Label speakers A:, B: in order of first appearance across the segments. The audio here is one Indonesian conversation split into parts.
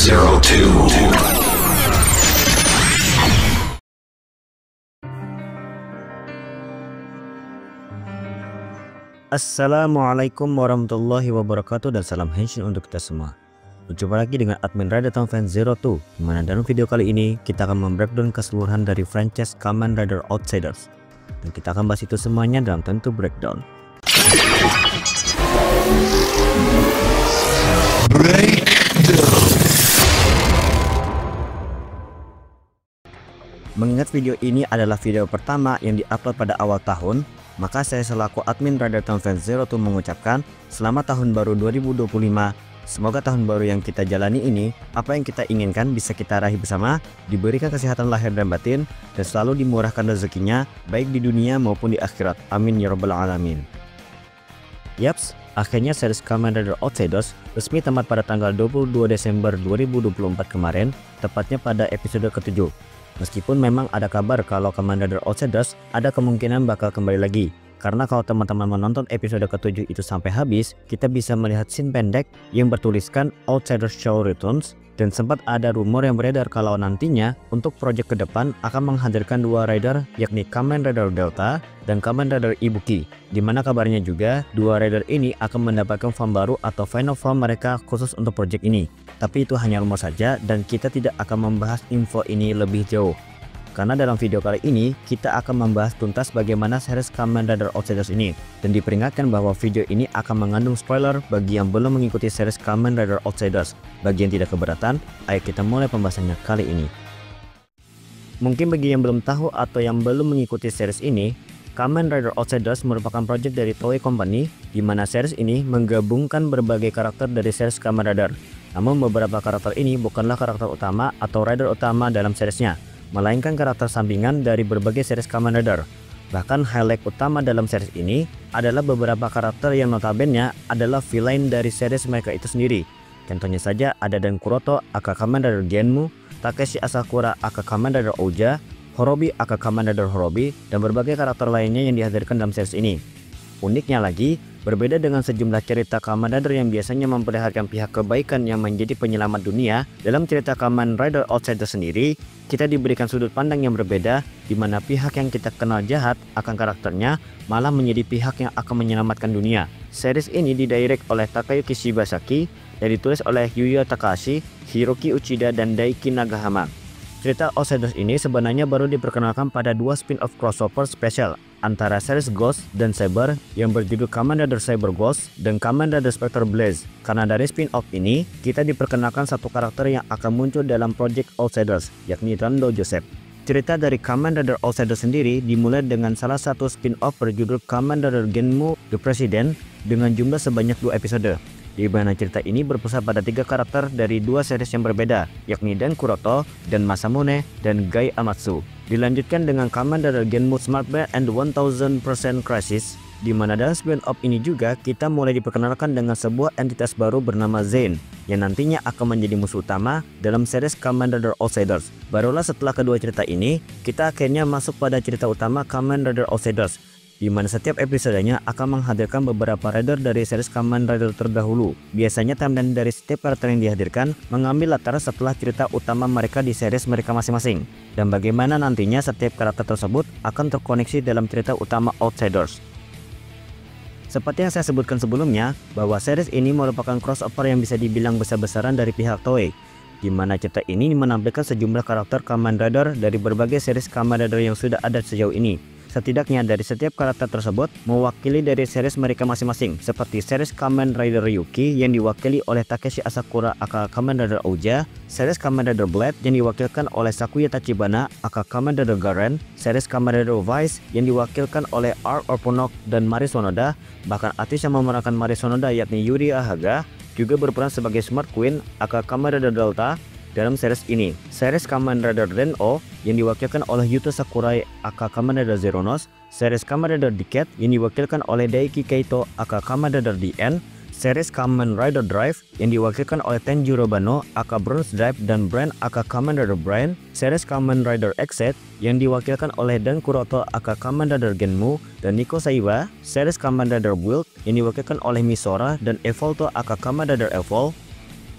A: 02.
B: Assalamualaikum warahmatullahi wabarakatuh dan salam henshin untuk kita semua. Berjumpa lagi dengan admin Rider Town Fan 02, dimana dalam video kali ini kita akan membreakdown keseluruhan dari franchise Kamen Rider Outsiders. Dan kita akan bahas itu semuanya dalam tentu breakdown. Mengingat video ini adalah video pertama yang diupload pada awal tahun, maka saya selaku admin Rider Town Fan 02 mengucapkan selamat tahun baru 2025. Semoga tahun baru yang kita jalani ini, apa yang kita inginkan bisa kita raih bersama, diberikan kesehatan lahir dan batin, dan selalu dimurahkan rezekinya, baik di dunia maupun di akhirat. Amin ya rabbal alamin. Yaps, akhirnya series Kamen Rider Outsiders resmi tamat pada tanggal 22 Desember 2024 kemarin, tepatnya pada episode ke-7. Meskipun memang ada kabar kalau Kamen Rider Outsiders ada kemungkinan bakal kembali lagi. Karena kalau teman-teman menonton episode ke-7 itu sampai habis, kita bisa melihat scene pendek yang bertuliskan Outsiders Show Returns, dan sempat ada rumor yang beredar kalau nantinya untuk project ke depan akan menghadirkan dua rider, yakni Kamen Rider Delta dan Kamen Rider Ibuki. Dimana kabarnya juga dua rider ini akan mendapatkan form baru atau final form mereka khusus untuk project ini. Tapi itu hanya rumor saja dan kita tidak akan membahas info ini lebih jauh. Karena dalam video kali ini kita akan membahas tuntas bagaimana series Kamen Rider Outsiders ini, dan diperingatkan bahwa video ini akan mengandung spoiler bagi yang belum mengikuti series Kamen Rider Outsiders. Bagi yang tidak keberatan, ayo kita mulai pembahasannya kali ini. Mungkin bagi yang belum tahu atau yang belum mengikuti series ini, Kamen Rider Outsiders merupakan project dari Toei Company, di mana series ini menggabungkan berbagai karakter dari series Kamen Rider. Namun beberapa karakter ini bukanlah karakter utama atau rider utama dalam seriesnya, melainkan karakter sampingan dari berbagai series Kamen Rider. Bahkan highlight utama dalam series ini adalah beberapa karakter yang notabene adalah villain dari series mereka itu sendiri. Contohnya saja ada Dan Kuroto aka Kamen Rider Genmu, Takeshi Asakura aka Kamen Rider Ouja, Horobi aka Kamen Rider Horobi, dan berbagai karakter lainnya yang dihadirkan dalam series ini. Uniknya lagi, berbeda dengan sejumlah cerita Kamen Rider yang biasanya memperlihatkan pihak kebaikan yang menjadi penyelamat dunia, dalam cerita Kamen Rider Outsiders sendiri, kita diberikan sudut pandang yang berbeda, di mana pihak yang kita kenal jahat akan karakternya malah menjadi pihak yang akan menyelamatkan dunia. Series ini didirect oleh Takayuki Shibasaki dan ditulis oleh Yuya Takahashi, Hiroki Uchida, dan Daiki Nagahama. Cerita Outsiders ini sebenarnya baru diperkenalkan pada dua spin-off crossover spesial antara series Ghost dan Saber yang berjudul Kamen Rider Saber Ghost dan Kamen Rider Spectre Blaze. Karena dari spin-off ini, kita diperkenalkan satu karakter yang akan muncul dalam project Outsiders, yakni Rando Joseph. Cerita dari Kamen Rider Outsiders sendiri dimulai dengan salah satu spin-off berjudul Kamen Rider Genmu The President dengan jumlah sebanyak 2 episode. Di mana cerita ini berpusat pada 3 karakter dari 2 series yang berbeda, yakni Dan Kuroto, Dan Masamune, dan Gai Amatsu. Dilanjutkan dengan Kamen Rider Genmu Smart Bear and 1000% Crisis, di mana dalam spin-off ini juga kita mulai diperkenalkan dengan sebuah entitas baru bernama Zen, yang nantinya akan menjadi musuh utama dalam series Kamen Rider Outsiders. Barulah setelah kedua cerita ini, kita akhirnya masuk pada cerita utama Kamen Rider Outsiders, di mana setiap episodenya akan menghadirkan beberapa rider dari series Kamen Rider terdahulu. Biasanya timeline dari setiap karakter yang dihadirkan mengambil latar setelah cerita utama mereka di series mereka masing-masing, dan bagaimana nantinya setiap karakter tersebut akan terkoneksi dalam cerita utama Outsiders. Seperti yang saya sebutkan sebelumnya, bahwa series ini merupakan crossover yang bisa dibilang besar-besaran dari pihak Toei, di mana cerita ini menampilkan sejumlah karakter Kamen Rider dari berbagai series Kamen Rider yang sudah ada sejauh ini. Setidaknya dari setiap karakter tersebut mewakili dari series mereka masing-masing, seperti series Kamen Rider Ryuki yang diwakili oleh Takeshi Asakura aka Kamen Rider Ouja, series Kamen Rider Blade yang diwakilkan oleh Sakuya Tachibana aka Kamen Rider Garen, series Kamen Rider Vice yang diwakilkan oleh R. Orponok dan Mari Sonoda. Bahkan artis yang memerankan Mari Sonoda yakni Yuri Ahaga juga berperan sebagai Smart Queen aka Kamen Rider Delta dalam series ini. Series Kamen Rider Den-O yang diwakilkan oleh Yuta Sakurai aka Kamen Rider Zeronos, series Kamen Rider Decade yang diwakilkan oleh Daiki Kaito aka Kamen Rider DN, series Kamen Rider Drive yang diwakilkan oleh Tenjiro Bano aka Bronze Drive dan Brand aka Kamen Rider Brain, series Kamen Rider Exit yang diwakilkan oleh Dan Kuroto aka Kamen Rider Genmu dan Nico Saiba, series Kamen Rider Build yang diwakilkan oleh Misora dan Evolto aka Kamen Rider Evol,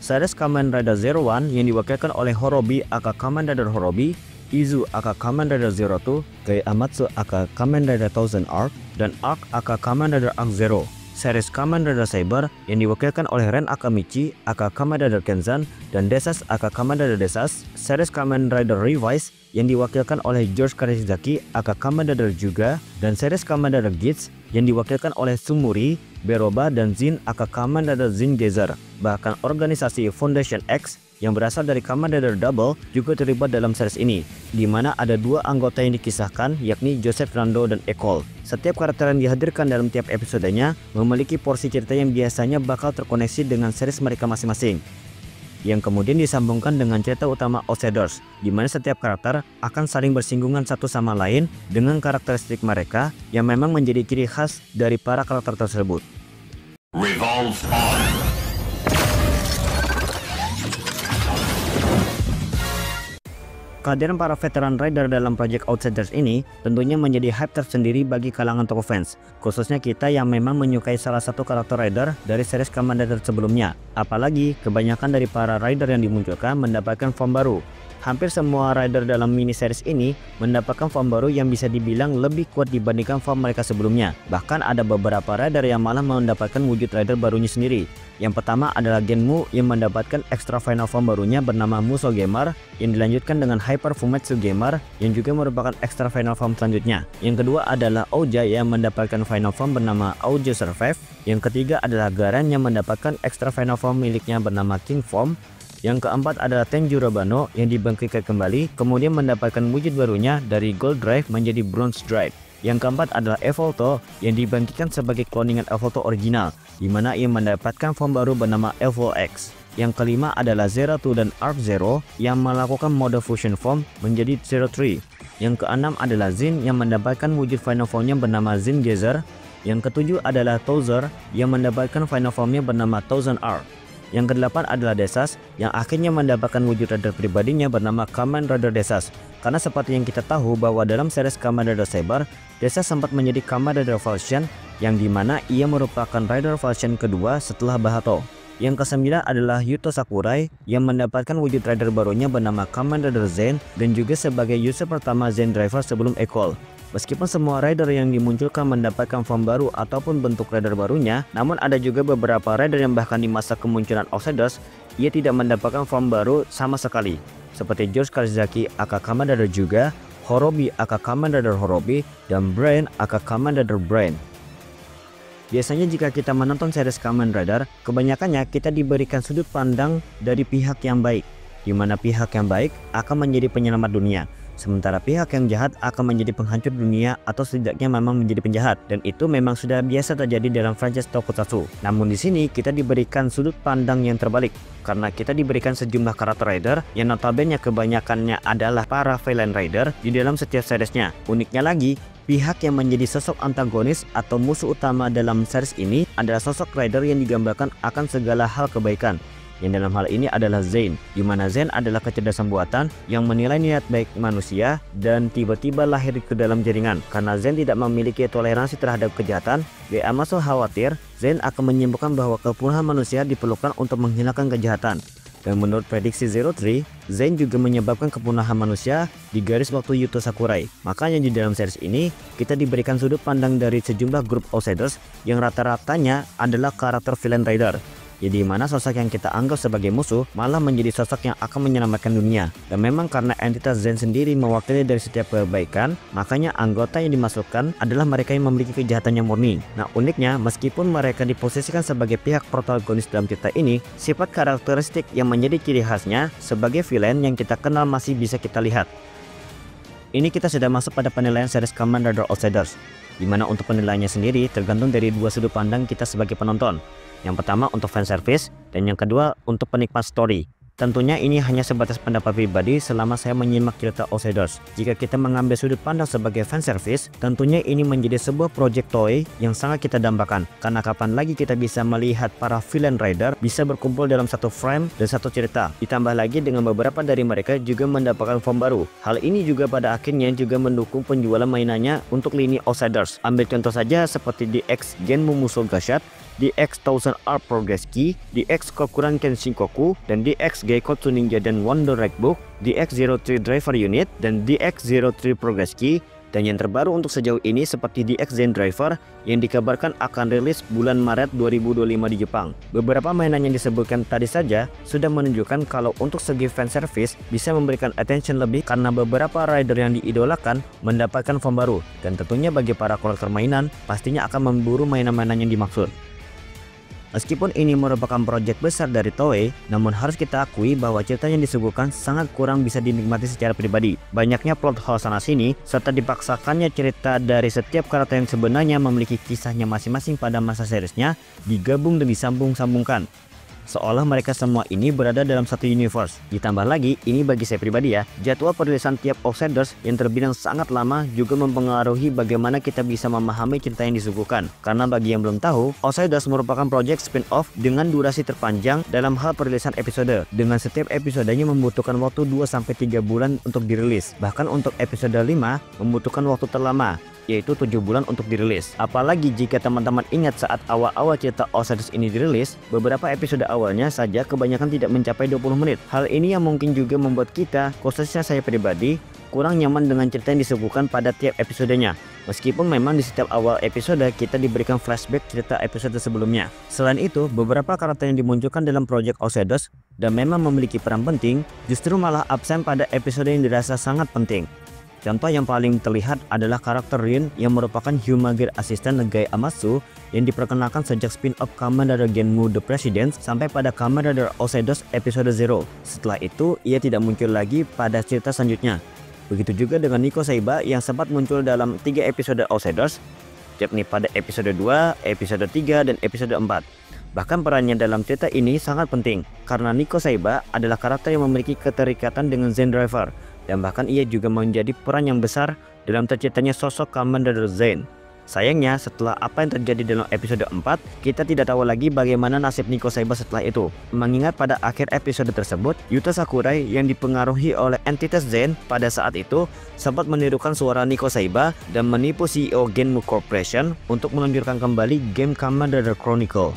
B: series Kamen Rider Zero One yang diwakilkan oleh Horobi aka Kamen Rider Horobi, Izu aka Kamen Rider Zero Two, Gai Amatsu aka Kamen Rider Thousand Arc, dan Arc aka Kamen Rider Arc Zero. Series Kamen Rider Saber yang diwakilkan oleh Ren Akamichi aka Kamen Rider Kenzan dan Desas aka Kamen Rider Desas. Series Kamen Rider Revise yang diwakilkan oleh George Karishizaki aka Kamen Rider juga, dan series Kamen Rider Gits yang diwakilkan oleh Sumuri, Beroba, dan Zin aka Kamen Rider Zin Gezer. Bahkan organisasi Foundation X yang berasal dari Kamen Rider Double juga terlibat dalam series ini, di mana ada dua anggota yang dikisahkan, yakni Joseph Rando dan Ecole. Setiap karakter yang dihadirkan dalam tiap episodenya memiliki porsi cerita yang biasanya bakal terkoneksi dengan series mereka masing-masing, yang kemudian disambungkan dengan cerita utama Outsiders, di mana setiap karakter akan saling bersinggungan satu sama lain dengan karakteristik mereka yang memang menjadi ciri khas dari para karakter tersebut.
A: Revolve on.
B: Kehadiran para veteran rider dalam Project Outsiders ini tentunya menjadi hype tersendiri bagi kalangan toko fans, khususnya kita yang memang menyukai salah satu karakter rider dari series Kamen Rider sebelumnya. Apalagi kebanyakan dari para rider yang dimunculkan mendapatkan form baru. Hampir semua rider dalam mini series ini mendapatkan form baru yang bisa dibilang lebih kuat dibandingkan form mereka sebelumnya. Bahkan ada beberapa rider yang malah mendapatkan wujud rider barunya sendiri. Yang pertama adalah Genmu yang mendapatkan extra final form barunya bernama Muso Gamer, yang dilanjutkan dengan Hyper Fumetsu Gamer yang juga merupakan extra final form selanjutnya. Yang kedua adalah Ouja yang mendapatkan final form bernama Ouja Survive. Yang ketiga adalah Garen yang mendapatkan extra final form miliknya bernama King Form. Yang keempat adalah Tenjiro Bano yang dibangkitkan kembali, kemudian mendapatkan wujud barunya dari Gold Drive menjadi Bronze Drive. Yang keempat adalah Evolto yang dibangkitkan sebagai kloningan Evolto original, di mana ia mendapatkan form baru bernama Evol X. Yang kelima adalah Zero-Two dan Arc Zero yang melakukan mode fusion form menjadi Zero-Three. Yang keenam adalah Zin yang mendapatkan wujud final formnya bernama Zin Gezer. Yang ketujuh adalah Tozer yang mendapatkan final formnya bernama Thousand Arc. Yang kedelapan adalah Desas yang akhirnya mendapatkan wujud rider pribadinya bernama Kamen Rider Desas. Karena seperti yang kita tahu bahwa dalam series Kamen Rider Saber, Desas sempat menjadi Kamen Rider Version yang dimana ia merupakan rider version kedua setelah Bahato. Yang kesembilan adalah Yuto Sakurai yang mendapatkan wujud rider barunya bernama Kamen Rider Zen dan juga sebagai user pertama Zen Driver sebelum Ecole. Meskipun semua rider yang dimunculkan mendapatkan form baru ataupun bentuk rider barunya, namun ada juga beberapa rider yang bahkan di masa kemunculan Outsiders, ia tidak mendapatkan form baru sama sekali. Seperti George Karishizaki aka Kamen Rider juga, Horobi aka Kamen Rider Horobi, dan Brain aka Kamen Rider Brain. Biasanya jika kita menonton series Kamen Rider, kebanyakannya kita diberikan sudut pandang dari pihak yang baik, di mana pihak yang baik akan menjadi penyelamat dunia. Sementara pihak yang jahat akan menjadi penghancur dunia atau setidaknya memang menjadi penjahat, dan itu memang sudah biasa terjadi dalam franchise Tokusatsu. Namun di sini kita diberikan sudut pandang yang terbalik, karena kita diberikan sejumlah karakter rider yang notabene kebanyakannya adalah para villain rider di dalam setiap seriesnya. Uniknya lagi, pihak yang menjadi sosok antagonis atau musuh utama dalam series ini adalah sosok rider yang digambarkan akan segala hal kebaikan. Yang dalam hal ini adalah Zen, di mana Zen adalah kecerdasan buatan yang menilai niat baik manusia dan tiba-tiba lahir ke dalam jaringan. Karena Zen tidak memiliki toleransi terhadap kejahatan, dia amat khawatir Zen akan menyimpulkan bahwa kepunahan manusia diperlukan untuk menghilangkan kejahatan. Dan menurut prediksi Zero-Three, Zen juga menyebabkan kepunahan manusia di garis waktu Yuto Sakurai. Makanya di dalam series ini, kita diberikan sudut pandang dari sejumlah grup Outsiders yang rata-ratanya adalah karakter villain rider. Jadi mana sosok yang kita anggap sebagai musuh malah menjadi sosok yang akan menyelamatkan dunia. Dan memang karena entitas Zen sendiri mewakili dari setiap kebaikan, makanya anggota yang dimasukkan adalah mereka yang memiliki kejahatan yang murni. Nah uniknya, meskipun mereka diposisikan sebagai pihak protagonis dalam cerita ini, sifat karakteristik yang menjadi ciri khasnya sebagai villain yang kita kenal masih bisa kita lihat. Ini kita sudah masuk pada penilaian series Kamen Rider Outsiders, dimana untuk penilaiannya sendiri tergantung dari dua sudut pandang kita sebagai penonton. Yang pertama untuk fanservice, dan yang kedua untuk penikmat story. Tentunya ini hanya sebatas pendapat pribadi selama saya menyimak cerita Outsiders. Jika kita mengambil sudut pandang sebagai fanservice, tentunya ini menjadi sebuah project toy yang sangat kita dambakan. Karena kapan lagi kita bisa melihat para villain rider bisa berkumpul dalam satu frame dan satu cerita. Ditambah lagi dengan beberapa dari mereka juga mendapatkan form baru. Hal ini juga pada akhirnya juga mendukung penjualan mainannya untuk lini Outsiders. Ambil contoh saja seperti di X Genmu Musou Gashat, DX 1000R Progress Key, DX Kokuran Kenshinkoku, dan DX Geikotsu Ninja dan Wonder Rackbook, DX03 Driver Unit, dan DX03 Progress Key. Dan yang terbaru untuk sejauh ini seperti DX Zen Driver yang dikabarkan akan rilis bulan Maret 2025 di Jepang. Beberapa mainan yang disebutkan tadi saja sudah menunjukkan kalau untuk segi fanservice bisa memberikan attention lebih karena beberapa rider yang diidolakan mendapatkan form baru. Dan tentunya bagi para kolektor mainan pastinya akan memburu mainan-mainan yang dimaksud. Meskipun ini merupakan proyek besar dari Toei, namun harus kita akui bahwa cerita yang disuguhkan sangat kurang bisa dinikmati secara pribadi. Banyaknya plot hole sana-sini, serta dipaksakannya cerita dari setiap karakter yang sebenarnya memiliki kisahnya masing-masing pada masa seriesnya, digabung dan disambung-sambungkan. Seolah mereka semua ini berada dalam satu universe. Ditambah lagi, ini bagi saya pribadi ya, jadwal perilisan tiap Outsiders yang terbilang sangat lama juga mempengaruhi bagaimana kita bisa memahami cerita yang disuguhkan. Karena bagi yang belum tahu, Outsiders merupakan proyek spin-off dengan durasi terpanjang dalam hal perilisan episode. Dengan setiap episodenya membutuhkan waktu 2-3 bulan untuk dirilis. Bahkan untuk episode 5 membutuhkan waktu terlama, yaitu 7 bulan untuk dirilis. Apalagi jika teman-teman ingat saat awal-awal cerita Outsiders ini dirilis, beberapa episode awalnya saja kebanyakan tidak mencapai 20 menit. Hal ini yang mungkin juga membuat kita, khususnya saya pribadi, kurang nyaman dengan cerita yang disuguhkan pada tiap episodenya. Meskipun memang di setiap awal episode kita diberikan flashback cerita episode sebelumnya. Selain itu, beberapa karakter yang dimunculkan dalam Project Outsiders dan memang memiliki peran penting, justru malah absen pada episode yang dirasa sangat penting. Contoh yang paling terlihat adalah karakter Rin yang merupakan Humagir asisten Nagai Amatsu yang diperkenalkan sejak spin-off Kamen Rider Genmu The President sampai pada Kamen Rider Outsiders episode 0. Setelah itu, ia tidak muncul lagi pada cerita selanjutnya. Begitu juga dengan Nico Saiba yang sempat muncul dalam 3 episode Outsiders, yakni pada episode 2, episode 3, dan episode 4. Bahkan perannya dalam cerita ini sangat penting, karena Nico Saiba adalah karakter yang memiliki keterikatan dengan Zen Driver, dan bahkan ia juga menjadi peran yang besar dalam terciptanya sosok Kamen Rider Zen. Sayangnya setelah apa yang terjadi dalam episode 4, kita tidak tahu lagi bagaimana nasib Nico Saiba setelah itu. Mengingat pada akhir episode tersebut, Yuta Sakurai yang dipengaruhi oleh entitas Zen pada saat itu sempat menirukan suara Nico Saiba dan menipu CEO Genmu Corporation untuk meluncurkan kembali game Kamen Rider Chronicle.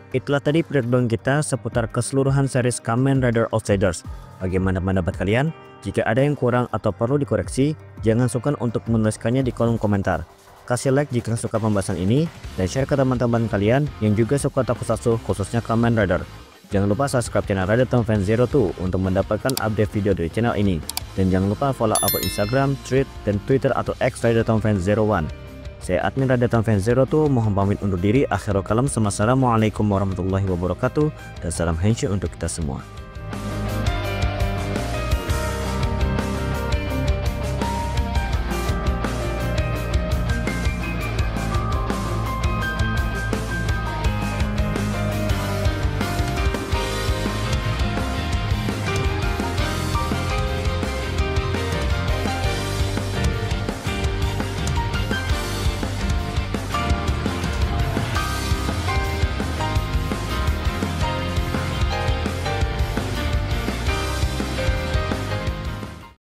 B: Itulah tadi breakdown kita seputar keseluruhan series Kamen Rider Outsiders. Bagaimana pendapat kalian? Jika ada yang kurang atau perlu dikoreksi, jangan sungkan untuk menuliskannya di kolom komentar. Kasih like jika suka pembahasan ini, dan share ke teman-teman kalian yang juga suka tokusatsu khususnya Kamen Rider. Jangan lupa subscribe channel Rider Town Fan 02 untuk mendapatkan update video dari channel ini. Dan jangan lupa follow akun Instagram, Thread, dan Twitter atau X Rider Town Fan 01. Saya admin Rider Town Fan 02, mohon pamit undur diri. Akhirul kalam, assalamualaikum warahmatullahi wabarakatuh, dan salam henshu untuk kita semua.